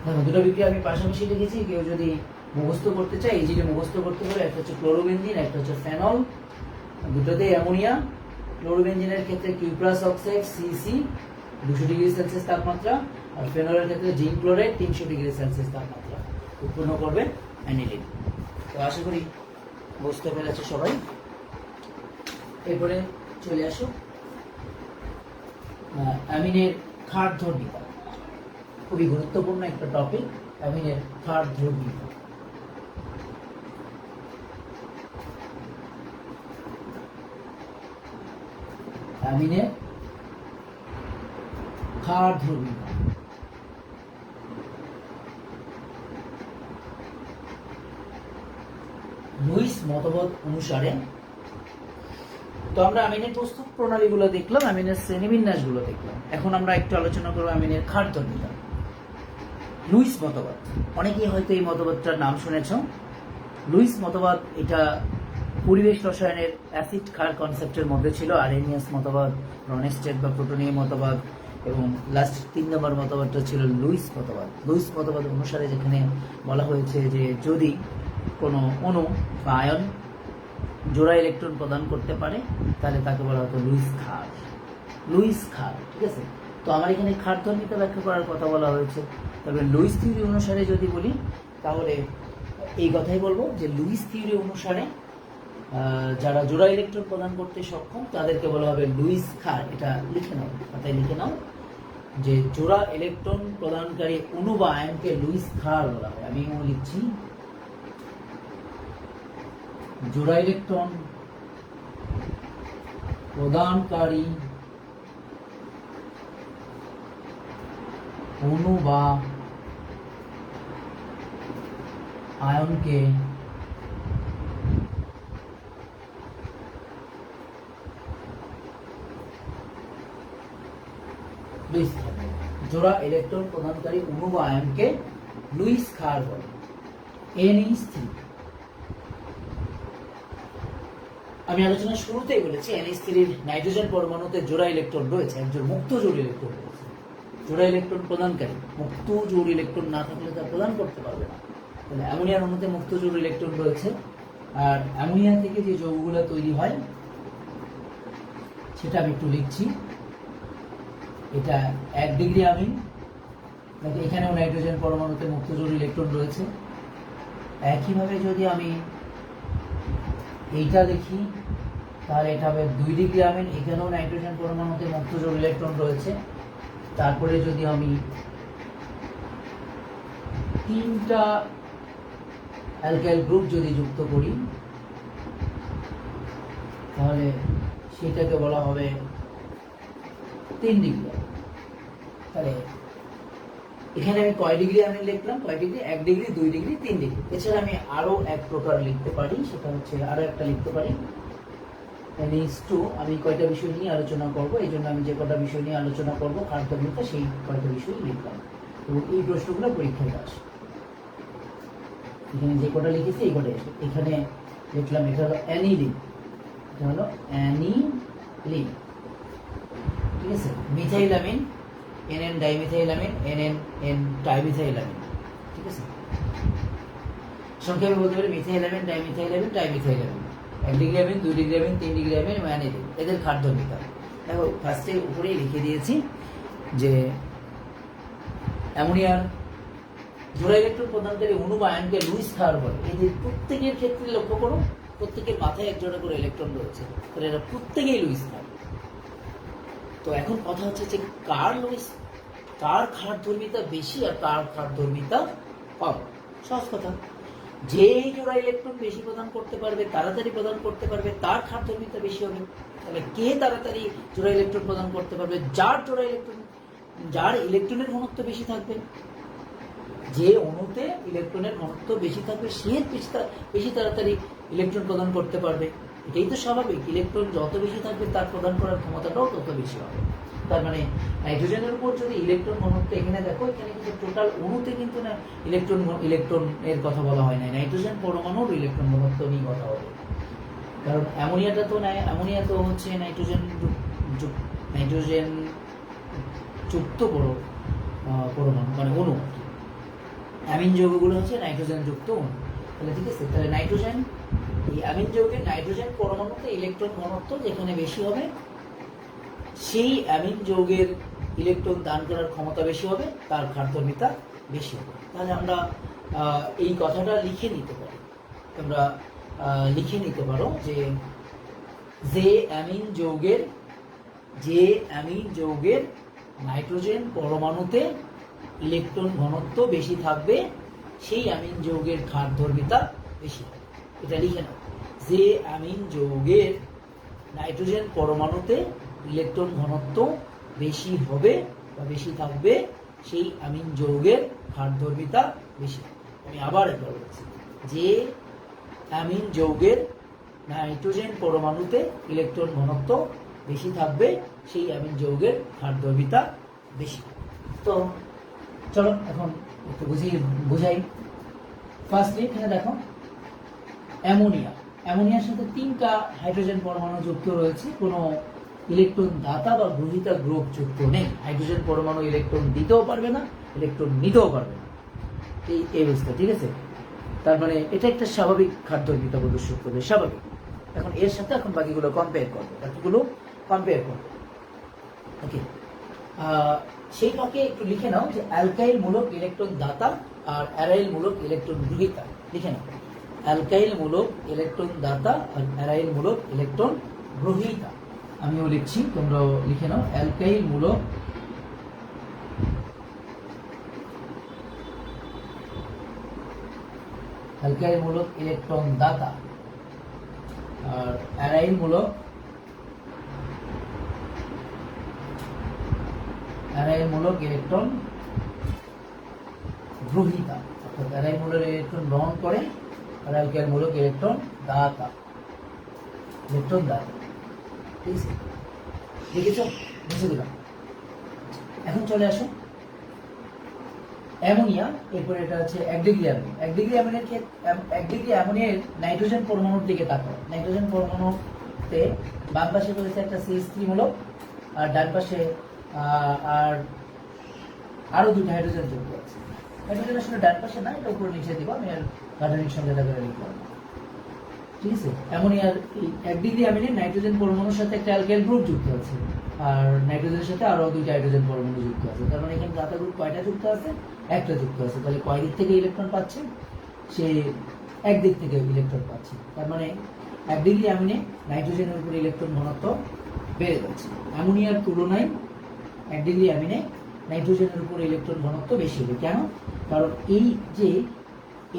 দেখো, দুটো বিক্রিয়া আমি পাশাপাশি লিখেছি, কেউ যদি মুখস্থ করতে চায় ইজিলি মুখস্থ করতে পারে। একটা হচ্ছে ক্লোরোবেনজিন, একটা হচ্ছে ফেনল, দুটোতেই অ্যামোনিয়া। ক্লোরোবেনজিনের ক্ষেত্রে cuprous oxide CC 200 degree Celsius তাপমাত্রা, আর ফেনলের ক্ষেত্রে জিঙ্ক ক্লোরাইড 300 ডিগ্রি সেলসিয়াস তাপমাত্রা, উৎপন্ন করবে অ্যানিলিন। তো আশা করি বুঝতে পেরেছে সবাই। এরপরে চলে আসো অ্যামিনের ক্ষারধর্মিতা, খুবই গুরুত্বপূর্ণ একটা টপিক, অ্যামিনের ক্ষারধর্মিতা। অ্যামিনের ক্ষারধর্মিতা। লুইস মতবাদ অনুসারে, তো আমরা অ্যামিনের প্রস্তুত প্রণালীগুলো দেখলাম, অ্যামিনের শ্রেণীবিন্যাসগুলো দেখলাম। এখন আমরা একটু আলোচনা করবো অ্যামিনের ক্ষারধর্মিতা। লুইস মতবাদ, অনেকেই হয়তো এই মতবাদটার নাম শুনেছ। লুইস মতবাদ এটা পরিবেশ রসায়নের অ্যাসিড ক্ষার কনসেপ্টের মধ্যে ছিল। আরেনিয়াস মতবাদ, রনেস্টেড বা প্রোটোনীয় মতবাদ, এবং লাস্ট 3 নম্বর মতবাদটা ছিল লুইস মতবাদ। লুইস মতবাদ অনুসারে যেখানে বলা হয়েছে যে যদি কোনো অণু বা আয়ন জোড়া ইলেকট্রন প্রদান করতে পারে, তাহলে তাকে বলা হতো লুইস ক্ষার, লুইস ক্ষার। ঠিক আছে, তো আমার এখানে ক্ষারধর্মিতা ব্যাখ্যা করার কথা বলা হয়েছে। তবে লুইস থিওরি অনুসারে যদি বলি, তাহলে এই কথাই বলবো যে লুইস থিওরি অনুসারে যারা জোড়া ইলেকট্রন প্রদান করতে সক্ষম তাদেরকে বলা হবে লুইস ক্ষার। এটা লিখে নাও, খাতায় লিখে নাও যে জোড়া ইলেকট্রন প্রদানকারী অণু বা আয়নকে লুইস ক্ষার বলা হয়। আমি লিখছি জোড়া ইলেকট্রন প্রদানকারী অণু বা আয়নকে লুইস ক্ষার। জোড়া ইলেকট্রন প্রদানকারী অণু বা আয়নকে লুইস ক্ষার বলে। NH3, আমি আলোচনার শুরুতেই বলেছি NH3 নাইট্রোজেন পরমাণুতে জোড়া ইলেকট্রন রয়েছে, একজন মুক্ত জোড় ইলেকট্রন রয়েছে। জোড়া ইলেকট্রন প্রদানকারী, মুক্ত জোড় ইলেকট্রন না থাকলে তা প্রদান করতে পারবে না। তাহলে অ্যামোনিয়ার অণুতে মুক্ত জোড় ইলেকট্রন রয়েছে। আর অ্যামোনিয়া থেকে যে যৌগগুলো তৈরি হয় সেটা আমি একটু লিখছি। এটা 1 ডিগ্রি অ্যামিন, এখানেও নাইট্রোজেন পরমাণুতে মুক্ত জোড় ইলেকট্রন রয়েছে। একইভাবে যদি আমি এইটা দেখি, তাহলে এটা হবে 2 ডিগ্রি অ্যামিন, এখানেও নাইট্রোজেন পরমাণুতে মুক্ত জোড় ইলেকট্রন রয়েছে। তারপরে যদি আমি 3টা অ্যালকাইল গ্রুপ যদি যুক্ত করি, তাহলে সেটাকে বলা হবে 3 ডিগ্রি। তাহলে এখানে আমি কয় ডিগ্রি আমি লিখলাম, কয় ডিগ্রি, 1 ডিগ্রি, 2 ডিগ্রি, 3 ডিগ্রি। এছাড়া আমি আরো এক প্রকার লিখতে পারি, সেটা হচ্ছে আরো একটা লিখতে পারি NH2। আমি কয়টা বিষয় নিয়ে আলোচনা করব, এই জন্য আমি যে কটা বিষয় নিয়ে আলোচনা করব ক্ষারধর্মিতা, সেই কয়টা বিষয় লিখলাম, এবং এই প্রশ্নগুলো পরীক্ষায় আসে। এখানে যে কটা লিখেছি এই কটাই আসে। এখানে লিখলাম, এটা হলো অ্যানিলিন, এটা হলো অ্যানিলিন, ঠিক আছে। মিথাইলামিন, NN ডাইমিথাইলামিন, NN ট্রাইমিথাইলামিন, ঠিক আছে। সংক্ষেপে বলতে পারি মিথাইলামিন, ডাইমিথাইলামিন, ট্রাইমিথাইলামিন, 1 degree amine, 2 degree amine, 3 degree amine, aniline, এদের খাদ্যবিকা। দেখো ফার্স্টে উপরেই লিখে দিয়েছি যে অ্যামোনিয়ার জোড়া ইলেকট্রন প্রদানকারী অণু বা আয়নকে লুইস ক্ষার বলে। এদের প্রত্যেকের ক্ষেত্রে লক্ষ্য করো, প্রত্যেকের মাথায় এক জোড়া করে ইলেকট্রন রয়েছে, তাহলে এরা প্রত্যেকেই লুইস ক্ষার। তো এখন কথা হচ্ছে যে কার ক্ষার ধর্মিতা বেশি আর কার ক্ষার ধর্মিতা কম। সহজ কথা, যে জোড়া ইলেকট্রন বেশি প্রদান করতে পারবে, তাড়াতাড়ি প্রদান করতে পারবে, তার ক্ষার ধর্মিতা বেশি হবে। তাহলে কে তাড়াতাড়ি জোড়া ইলেকট্রন প্রদান করতে পারবে? যার ইলেকট্রনের ঘনত্ব বেশি থাকবে। যে অণুতে ইলেকট্রনের ঘনত্ব বেশি থাকবে সে বেশি তাড়াতাড়ি ইলেকট্রন প্রদান করতে পারবে। এটাই তো স্বাভাবিক, ইলেকট্রন যত বেশি থাকবে তার প্রদান করার ক্ষমতাটাও তত বেশি হবে। তার মানে নাইট্রোজেনের উপর যদি ইলেকট্রন ঘনত্ব, এখানে দেখো এখানে কিন্তু টোটাল অণুতে কিন্তু না ইলেকট্রন এর কথা বলা হয় না, নাইট্রোজেন পরমাণুর ইলেকট্রন ঘনত্ব নিয়ে কথা হবে। কারণ অ্যামোনিয়া তো হচ্ছে নাইট্রোজেন যুক্ত পরমাণু, মানে অণু। অ্যামিন যৌগগুলো হচ্ছে নাইট্রোজেন যুক্ত অণু। তাহলে ঠিক আছে, তাহলে নাইট্রোজেন, এই অ্যামিন যৌগের নাইট্রোজেন পরমাণুতে ইলেকট্রন ঘনত্ব যেখানে বেশি হবে সেই অ্যামিন যৌগের ইলেকট্রন দান করার ক্ষমতা বেশি হবে, তার খাদ্যমিতা বেশি হবে। তাহলে আমরা এই কথাটা লিখে নিতে পারি, তোমরা লিখে নিতে পারো যে অ্যামিন যৌগের নাইট্রোজেন পরমাণুতে ইলেকট্রন ঘনত্ব বেশি থাকবে সেই অ্যামিন যৌগের খাদ্যমিতা বেশি হবে। এটা লিখে নাও, যে অ্যামিন যৌগের নাইট্রোজেন পরমাণুতে ইলেকট্রন ঘনত্ব বেশি হবে বা বেশি থাকবে সেই অ্যামিন যৌগের খাদ্যমিতা বেশি। আমি আবার একবার বলছি, যে অ্যামিন যৌগের নাইট্রোজেন পরমাণুতে ইলেকট্রন ঘনত্ব বেশি থাকবে সেই অ্যামিন যৌগের খাদ্যমিতা বেশি। তো চলো এখন একটু বুঝাই। ফার্স্টলি এখানে দেখো অ্যামোনিয়ার সাথে 3টা হাইড্রোজেন পরমাণু যুক্ত রয়েছে, কোনো ইলেকট্রন দাতা বা গ্রহীতা গ্রুপ যুক্ত নেই। হাইড্রোজেন পরমাণু ইলেকট্রন দিতেও পারবে না, ইলেকট্রন নিতেও পারবে না, এই অবস্থা, ঠিক আছে। তার মানে এটা একটা স্বাভাবিক খাদ্যমিতা প্রদর্শন করবে, স্বাভাবিক। এখন এর সাথে এখন বাকিগুলো কম্পেয়ার করবে, ওকে। সেই ফাঁকে একটু লিখে নাও যে অ্যালকাইল মূলক ইলেকট্রন দাতা আর অ্যারাইল মূলক ইলেকট্রন গ্রহীতা। লিখে নাও, অ্যালকাইল মূলক ইলেকট্রন দাতা আর অ্যারাইল মূলক ইলেকট্রন গ্রহীতা। আমিও লিখছি, তোমরাও লিখে নাও, অ্যালকাইল মূলক ইলেকট্রন দাতা আর অ্যারাইল মূলক ইলেকট্রন গ্রহীতা। অর্থাৎ অ্যারাইল মূলক ইলেকট্রন গ্রহণ করে আর অ্যালকাইল মূলক ইলেকট্রন দাতা, ঠিক আছে। লিখেছ? বুঝে দিলাম। এখন চলে আসো অ্যামোনিয়া, এরপরে এটা হচ্ছে 1 ডিগ্রি অ্যামিন। 1 ডিগ্রি অ্যামিনের ক্ষেত্রে 1 ডিগ্রি অ্যামোনিয়ার নাইট্রোজেন পরমাণুর দিকে তাকাও। নাইট্রোজেন পরমাণুতে বাম পাশে রয়েছে একটা CH3 মূলক আর ডান পাশে আর আরো 2টা হাইড্রোজেন যুক্ত আছে। হাইড্রোজেন আসলে ডান পাশে না, এটা উপরে নিচে দিব, আমি আর গাঠনিক সংখ্যাটা করে লিখলাম, ঠিক আছে। অ্যামোনিয়ার 1 ডিগ্রি অ্যামিনের নাইট্রোজেন পরমাণুর সাথে একটা অ্যালকাইল গ্রুপ যুক্ত আছে আর নাইট্রোজেনের সাথে আরো 2টা হাইড্রোজেন পরমাণু যুক্ত আছে। তার মানে এখানে দাতা গ্রুপ কয়টা যুক্ত আছে? একটা যুক্ত আছে। তাহলে কয় দিক থেকে ইলেকট্রন পাচ্ছে? সে এক দিক থেকে ইলেকট্রন পাচ্ছে। তার মানে 1 ডিগ্রি অ্যামিনে নাইট্রোজেনের উপর ইলেকট্রন ঘনত্ব বেড়ে যাচ্ছে। অ্যামোনিয়ার তুলনায় 1 ডিগ্রি অ্যামিনে নাইট্রোজেনের উপর ইলেকট্রন ঘনত্ব বেশি হবে। কেন? কারণ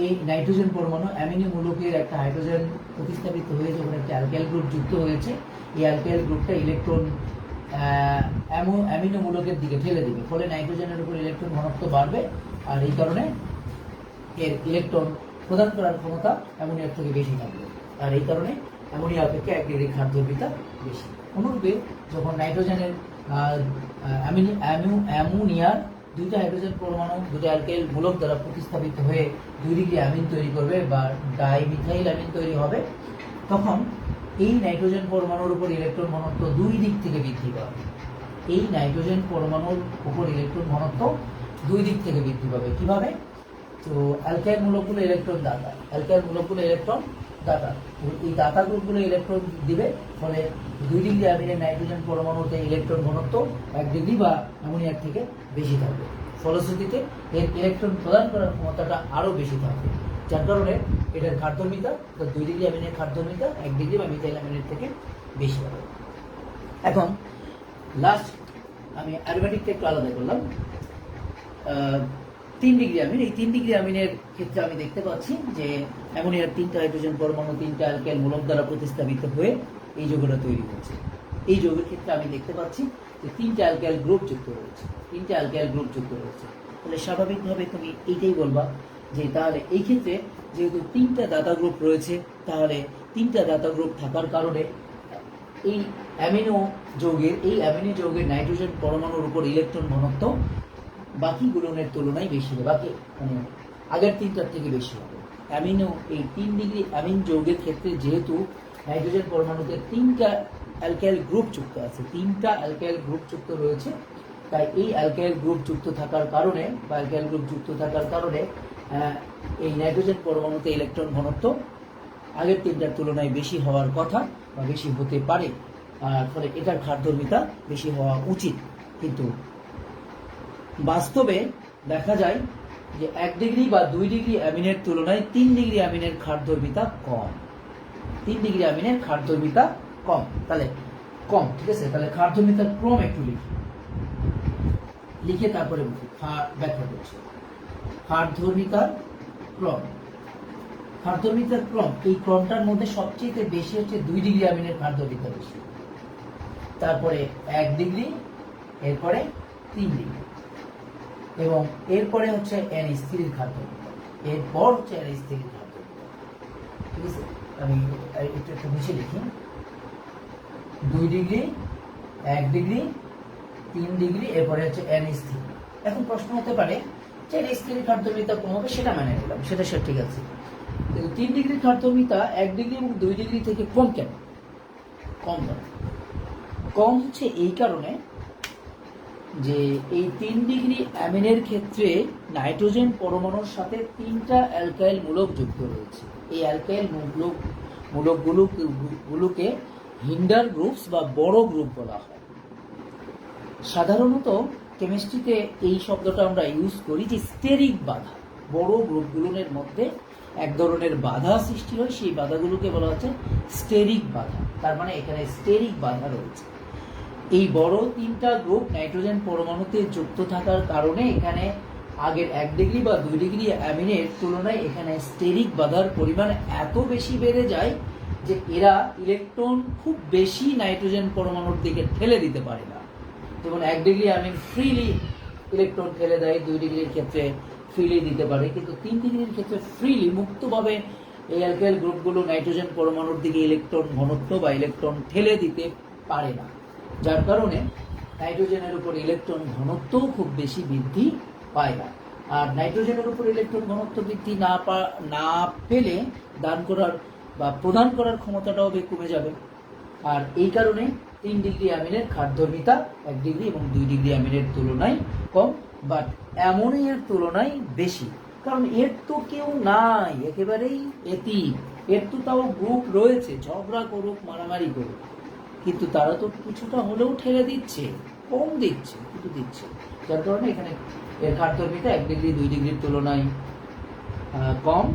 এই নাইট্রোজেন পরমাণু অ্যামিনো মূলকের একটা হাইড্রোজেন প্রতিস্থাপিত হয়ে যখন একটা অ্যালকাইল গ্রুপ যুক্ত হয়েছে, এই অ্যালকাইল গ্রুপটা ইলেকট্রন অ্যামিনো মূলকের দিকে ঠেলে দিবে, ফলে নাইট্রোজেনের উপর ইলেকট্রন ঘনত্ব বাড়বে আর এই কারণে এর ইলেকট্রন প্রদান করার ক্ষমতা অ্যামোনিয়ার থেকে বেশি থাকবে। আর এই কারণে অ্যামোনিয়া অপেক্ষা 1 ডিগ্রি খাদ্যবিতা বেশি। অনুরূপে যখন নাইট্রোজেনের অ্যামোনিয়ার দুইটা হাইড্রোজেন পরমাণু দুটো অ্যালকাইল মূলক দ্বারা প্রতিস্থাপিত হয়ে 2 ডিগ্রি অ্যামিন তৈরি করবে বা ডাইমিথাইল অ্যামিন তৈরি হবে, তখন এই নাইট্রোজেন পরমাণুর উপর ইলেকট্রন ঘনত্ব 2 দিক থেকে বৃদ্ধি পাবে। এই নাইট্রোজেন পরমাণুর উপর ইলেকট্রন ঘনত্ব 2 দিক থেকে বৃদ্ধি পাবে। কিভাবে? তো অ্যালকাইল মূলকগুলো ইলেকট্রন দাতা, অ্যালকাইল মূলকগুলো ইলেকট্রন দাতা, এই দাতা গ্রুপগুলো ইলেকট্রন দিবে, ফলে 2 ডিগ্রি অ্যামিনের নাইট্রোজেন পরমাণুতে ইলেকট্রন ঘনত্ব 1 ডিগ্রি বা অ্যামোনিয়ার থেকে বেশি থাকবে। ফলশ্রুতিতে এর ইলেকট্রন প্রদান করার ক্ষমতাটা আরও বেশি থাকবে, যার কারণে এটার খাদ্যমিতা 2 ডিগ্রি অ্যামিনের খাদ্যমিতা 1 ডিগ্রি বা মিথাইল অ্যামিনের থেকে বেশি হবে। এখন লাস্ট আমি অ্যারোমেটিকটা একটু আলাদা করলাম। 3 ডিগ্রি অ্যামিন, এই 3 ডিগ্রি অ্যামিনের ক্ষেত্রে আমি দেখতে পাচ্ছি যে অ্যামোনিয়ার 3টা হাইড্রোজেন পরমাণু 3টা অ্যালকাইল মূলক দ্বারা প্রতিস্থাপিত হয়ে এই যৌগটা তৈরি হচ্ছে। এই যৌগের ক্ষেত্রে আমি দেখতে পাচ্ছি যে 3টা অ্যালকাইল গ্রুপ যুক্ত রয়েছে, 3টা অ্যালকাইল গ্রুপ যুক্ত রয়েছে। তাহলে স্বাভাবিকভাবে তুমি এইটাই বলবা যে তাহলে এই ক্ষেত্রে যেহেতু 3টা দাতা গ্রুপ রয়েছে, তাহলে 3টা দাতা গ্রুপ থাকার কারণে এই অ্যামিনো যৌগের নাইট্রোজেন পরমাণুর উপর ইলেকট্রন ঘনত্ব বাকি গুণনের তুলনায় বেশি হবে, বাকি মানে আগের 3টার থেকে বেশি হবে। এই 3 ডিগ্রি অ্যামিন যৌগের ক্ষেত্রে যেহেতু নাইট্রোজেন পরমাণুতে 3টা অ্যালকাইল গ্রুপ যুক্ত আছে, 3টা অ্যালকাইল গ্রুপ যুক্ত রয়েছে, তাই এই অ্যালকাইল গ্রুপ যুক্ত থাকার কারণে এই নাইট্রোজেন পরমাণুতে ইলেকট্রন ঘনত্ব আগের 3টার তুলনায় বেশি হওয়ার কথা বা বেশি হতে পারে, আর ফলে এটার খাদ্যমিতা বেশি হওয়া উচিত। কিন্তু বাস্তবে দেখা যায় যে 1 ডিগ্রি বা 2 ডিগ্রি অ্যামিনের তুলনায় 3 ডিগ্রি অ্যামিনের খাদ্যমিতা কম, 3 ডিগ্রি অ্যামিনের খাদ্যমিতা কম। তাহলে কম, ঠিক আছে। তাহলে খাদ্যমিতার ক্রম একটু লিখে তারপরে ব্যাখ্যা করছি। খাদ্যমিতার ক্রম, এই ক্রমটার মধ্যে সবচেয়ে বেশি হচ্ছে 2 ডিগ্রি অ্যামিনের খাদ্যমিতা বেশি, তারপরে 1 ডিগ্রি, এরপরে 3 ডিগ্রি, এবং এরপরে হচ্ছে এন স্থির খাদ্যমিতা, এরপর হচ্ছে এন স্থির খাদ্যমিতা, ঠিক আছে। আমি একটু মুছে লিখি। 2 ডিগ্রি, 1 ডিগ্রি, 3 ডিগ্রি, এরপরে হচ্ছে এন স্থির। এখন প্রশ্ন হতে পারে যে এন স্থির খাদ্যমিতা কম হবে, সেটা মেনে নিলাম, সেটা ঠিক আছে। কিন্তু 3 ডিগ্রি খাদ্যমিতা 1 ডিগ্রি এবং 2 ডিগ্রি থেকে কম কেন? কম হচ্ছে এই কারণে যে এই 3 ডিগ্রি অ্যামিনের ক্ষেত্রে নাইট্রোজেন পরমাণুর সাথে 3টা অ্যালকাইল মূলক যুক্ত রয়েছে। এই অ্যালকাইল মূলকগুলোকে হিন্ডার গ্রুপস বা বড় গ্রুপ বলা হয়। সাধারণত কেমিস্ট্রিতে এই শব্দটা আমরা ইউজ করি যে স্টেরিক বাধা, বড় গ্রুপগুলোর মধ্যে এক ধরনের বাধা সৃষ্টি হয়, সেই বাধাগুলোকে বলা হচ্ছে স্টেরিক বাধা। তার মানে এখানে স্টেরিক বাধা রয়েছে। এই বড় 3টা গ্রুপ নাইট্রোজেন পরমাণুতে যুক্ত থাকার কারণে এখানে আগের 1 ডিগ্রি বা 2 ডিগ্রি অ্যামিনের তুলনায় এখানে স্টেরিক বাধার পরিমাণ এত বেশি বেড়ে যায় যে এরা ইলেকট্রন খুব বেশি নাইট্রোজেন পরমাণুর দিকে ঠেলে দিতে পারে না। যেমন 1 ডিগ্রি অ্যামিন ফ্রিলি ইলেকট্রন ঠেলে দেয়, 2 ডিগ্রির ক্ষেত্রে ফ্রিলি দিতে পারে, কিন্তু 3 ডিগ্রির ক্ষেত্রে ফ্রিলি মুক্তভাবে এই অ্যালকাইল গ্রুপগুলো নাইট্রোজেন পরমাণুর দিকে ইলেকট্রন ঘনত্ব বা ইলেকট্রন ঠেলে দিতে পারে না, যার কারণে নাইট্রোজেনের উপর ইলেকট্রন ঘনত্বও খুব বেশি বৃদ্ধি পায় না। আর নাইট্রোজেনের উপর ইলেকট্রন ঘনত্ব বৃদ্ধি না পেলে দান করার বা প্রদান করার ক্ষমতাটাও কমে যাবে। আর এই কারণে 3 ডিগ্রি অ্যামিনের খাদ্যমিতা 1 ডিগ্রি এবং 2 ডিগ্রি অ্যামিনের তুলনায় কম, বাট অ্যামোনিয়ার তুলনায় বেশি। কারণ এর তো কেউ নাই, একেবারেই এতিম, এর তো তাও গ্রুপ রয়েছে, ঝগড়া করুক মারামারি করুক, কিন্তু তারা তো কিছুটা হলেও ঠেলে দিচ্ছে, কম দিচ্ছে, কিন্তু দিচ্ছে, যার কারণে এখানে এর খাদ্যমিতা 1 ডিগ্রি 2 ডিগ্রির তুলনায় কম,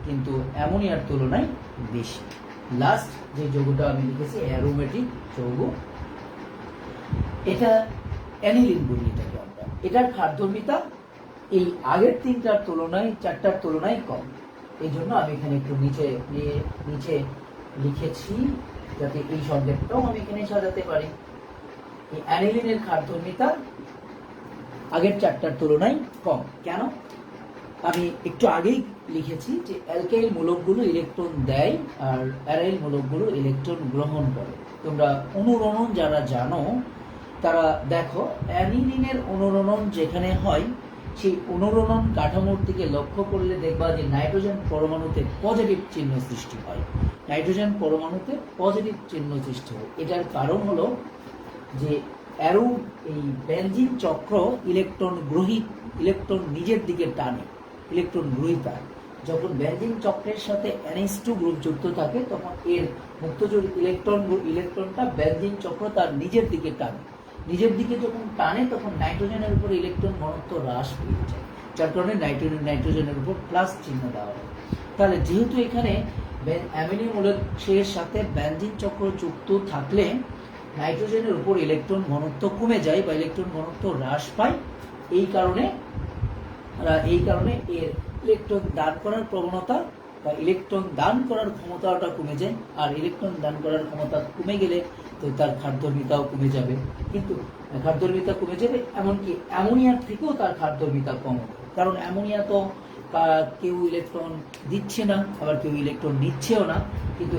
কিন্তু অ্যামোনিয়ার তুলনায় বেশি। লাস্ট যে যৌগটা আমি লিখেছি অ্যারোমেটিক যৌগ, এটা অ্যানিলিন বলি এটাকে আমরা। এটার খাদ্যমিতা এই আগের 3টার তুলনায় 4টার তুলনায় কম। এই জন্য আমি এখানে একটু নিচে লিখেছি যাতে এই সংকেতটাও আমি এখানে সাজাতে পারি। এই অ্যানিলিনের খাদ্যমিতা আগের 4টার তুলনায় কম। কেন? আমি একটু আগেই লিখেছি যে অ্যালকাইল মূলকগুলো ইলেকট্রন দেয় আর অ্যারাইল মূলকগুলো ইলেকট্রন গ্রহণ করে। তোমরা অনুরণন যারা জানো, তারা দেখো অ্যানিলিনের অনুরণন যেখানে হয় সেই অনুরণন কাঠামোর দিকে লক্ষ্য করলে দেখবা যে নাইট্রোজেন পরমাণুতে পজিটিভ চিহ্ন সৃষ্টি হয়। নাইট্রোজেন পরমাণুতে পজিটিভ চিহ্ন সৃষ্টি হয়। এটার কারণ হলো যে এই বেনজিন চক্র ইলেকট্রন নিজের দিকে টানে, ইলেকট্রন গ্রহীতা। যখন বেনজিন চক্রের সাথে NH2 গ্রুপ যুক্ত থাকে তখন এর মুক্তজোড় ইলেকট্রনটা বেনজিন চক্র তার নিজের দিকে টানে। নিজের দিকে যখন টানে তখন নাইট্রোজেনের উপর ইলেকট্রন ঘনত্ব হ্রাস পেয়ে যায়, যার কারণে নাইট্রোজেনের উপর প্লাস চিহ্ন দেওয়া হয়। তাহলে যেহেতু এখানে অ্যামিনো মৌলের সাথে বেনজিন চক্র যুক্ত থাকলে নাইট্রোজেনের উপর ইলেকট্রন ঘনত্ব কমে যায় বা ইলেকট্রন ঘনত্ব হ্রাস পায়, এই কারণে এর ইলেকট্রন দান করার প্রবণতা বা ইলেকট্রন দান করার ক্ষমতাটা কমে যায়। আর ইলেকট্রন দান করার ক্ষমতা কমে গেলে তো তার খাদ্যর্মিতাও কমে যাবে। কিন্তু খাদ্যর্মিতা কমে যাবে, এমনকি অ্যামোনিয়ার থেকেও তার খাদ্যর্মিতা কম হবে। কারণ অ্যামোনিয়া তো কেউ ইলেকট্রন দিচ্ছে না, আবার কেউ ইলেকট্রন নিচ্ছেও না। কিন্তু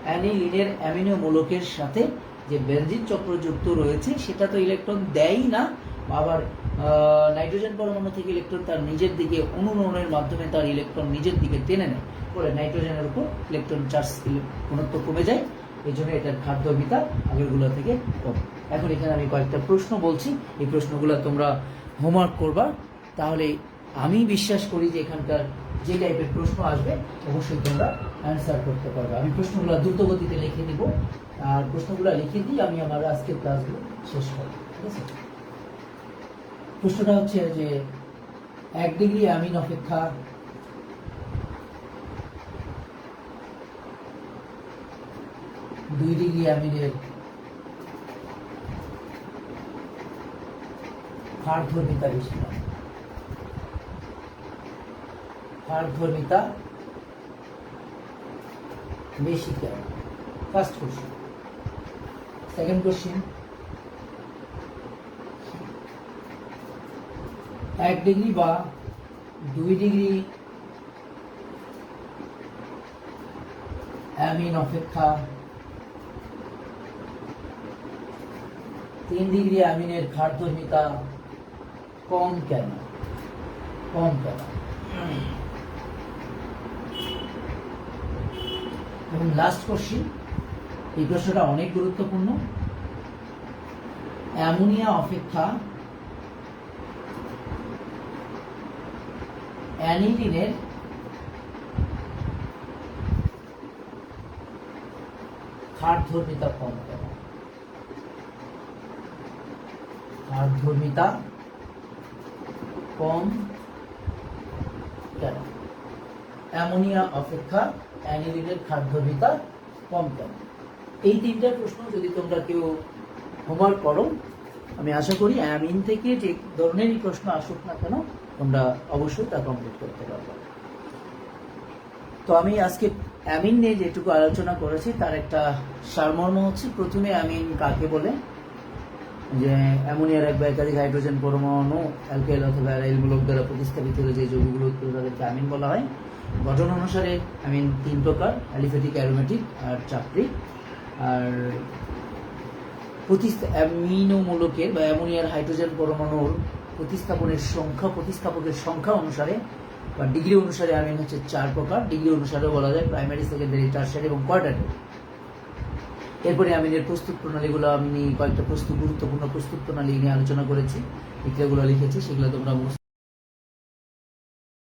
অ্যানিলিনের অ্যামিনো মূলকের সাথে যে বেনজিন চক্র যুক্ত রয়েছে সেটা তো ইলেকট্রন দেয়ই না, আবার নাইট্রোজেন পরমাণু থেকে ইলেকট্রন তার নিজের দিকে অনুরণনের মাধ্যমে তার ইলেকট্রন নিজের দিকে টেনে নেয়, ফলে নাইট্রোজেনের উপর ইলেকট্রন চার্জ ঘনত্ব কমে যায়। এই জন্য এটার খাদ্যমিতা আগেরগুলো থেকে কম। এখন এখানে আমি কয়েকটা প্রশ্ন বলছি, এই প্রশ্নগুলো তোমরা হোমওয়ার্ক করবা, তাহলে আমি বিশ্বাস করি যে এখানকার যে টাইপের প্রশ্ন আসবে অবশ্যই তোমরা অ্যান্সার করতে পারবে। আমি প্রশ্নগুলো দ্রুত গতিতে লিখে দিব, আর প্রশ্নগুলো লিখে দিয়ে আমি আমার আজকের ক্লাসগুলো শেষ করব। ঠিক আছে? প্রশ্নটা হচ্ছে যে 1 ডিগ্রি অ্যামিন অপেক্ষা 2 ডিগ্রি অ্যামিনের ক্ষারধর্মিতা বেশি নয়। ক্ষারধর্মিতা বেশি কেন? First question. Second question, 1 degree বা 2 ডিগ্রি অ্যামিন অপেক্ষা 3 ডিগ্রি অ্যামিনের ক্ষারধর্মিতা কম কেন? এবং লাস্ট কোশ্চেন, এই প্রশ্নটা অনেক গুরুত্বপূর্ণ। অ্যামোনিয়া অপেক্ষা অ্যানিলিনের ক্ষারধর্মিতা কম কেন? ক্ষারধর্মিতা কম কেন? অ্যামোনিয়া অপেক্ষা অ্যানিলিনের ক্ষারধর্মিতা কম কেন? এই তিনটা প্রশ্ন যদি তোমরা কেউ হোমওয়ার্ক করো, আমি আশা করি অ্যামিন থেকে যে ধরনেরই প্রশ্ন আসুক না কেন তোমরা অবশ্যই তা কমপ্লিট করতে পারবে। তো আমি আজকে অ্যামিন নিয়ে যেটুকু আলোচনা করেছি তার একটা সারমর্ম হচ্ছে, প্রথমে অ্যামিন কাকে বলে, যে অ্যামোনিয়ার এক বা একাধিক হাইড্রোজেন পরমাণু অ্যালকাইল অথবা অ্যারাইল মূলক দ্বারা প্রতিস্থাপিত হলে যে যৌগগুলো উৎপন্ন তাদেরকে অ্যামিন বলা হয়। গঠন অনুসারে অ্যামিন 3 প্রকার, অ্যালিফ্যাটিক, অ্যারোমেটিক আর চাপরিক। আর অ্যামিনো মূলকের বা অ্যামোনিয়ার হাইড্রোজেন পরমাণুর প্রতিস্থাপকের সংখ্যা অনুসারে বা ডিগ্রি অনুসারে অ্যামিন হচ্ছে 4 প্রকার। ডিগ্রি অনুসারে বলা যায় প্রাইমারি, সেকেন্ডারি, টারশিয়ারি এবং কোয়াটারনারি। এরপরে অ্যামিনের প্রস্তুত প্রণালীগুলো আমি কয়েকটা গুরুত্বপূর্ণ প্রস্তুত প্রণালী নিয়ে আলোচনা করেছি, বিক্রিয়াগুলো লিখেছি, সেগুলো তোমরা